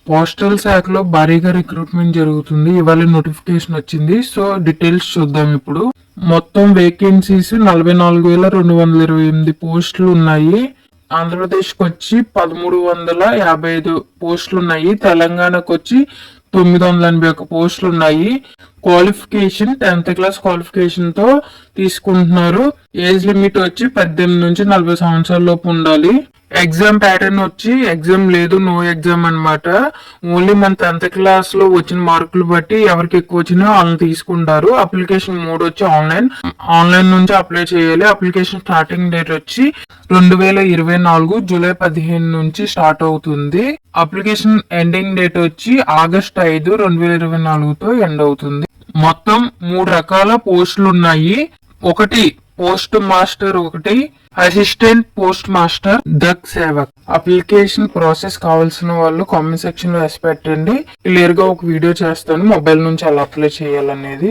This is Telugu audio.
పోస్టల్ శాఖలో భారీగా రిక్రూట్మెంట్ జరుగుతుంది. ఇవాళ నోటిఫికేషన్ వచ్చింది. సో డీటెయిల్స్ చూద్దాం ఇప్పుడు. మొత్తం వేకెన్సీస్ 44,228 పోస్టులు ఉన్నాయి. ఆంధ్రప్రదేశ్కి వచ్చి 1355 పోస్టులు ఉన్నాయి. తెలంగాణకు వచ్చి 981 పోస్టులు ఉన్నాయి. క్వాలిఫికేషన్ 10th క్లాస్ క్వాలిఫికేషన్ తో తీసుకుంటున్నారు. ఏజ్ లిమిట్ వచ్చి 18 నుంచి 40 సంవత్సరాల లోపు ఉండాలి. ఎగ్జామ్ ప్యాటర్న్ వచ్చి ఎగ్జామ్ లేదు, నో ఎగ్జామ్ అన్నమాట. ఓన్లీ మన 10th క్లాస్ లో వచ్చిన మార్కులు బట్టి ఎవరికి ఎక్కువ వచ్చినా వాళ్ళని తీసుకుంటారు. అప్లికేషన్ మోడ్ వచ్చి ఆన్లైన్ నుంచి అప్లై చేయాలి. అప్లికేషన్ స్టార్టింగ్ డేట్ వచ్చి 2024 జూలై 15 నుంచి స్టార్ట్ అవుతుంది. అప్లికేషన్ ఎండింగ్ డేట్ వచ్చి ఆగస్ట్ 5, 2024 తో ఎండ్ అవుతుంది. మొత్తం 3 రకాల పోస్టులు ఉన్నాయి. ఒకటి పోస్ట్ మాస్టర్, ఒకటి assistant post master, Dak Sevak. Application process కావాల్సిన వాళ్ళు కామెంట్ సెక్షన్ లో పెట్టండి. క్లియర్ గా ఒక వీడియో చేస్తాను మొబైల్ నుంచి ఎలా అప్లై చేయాలనేది.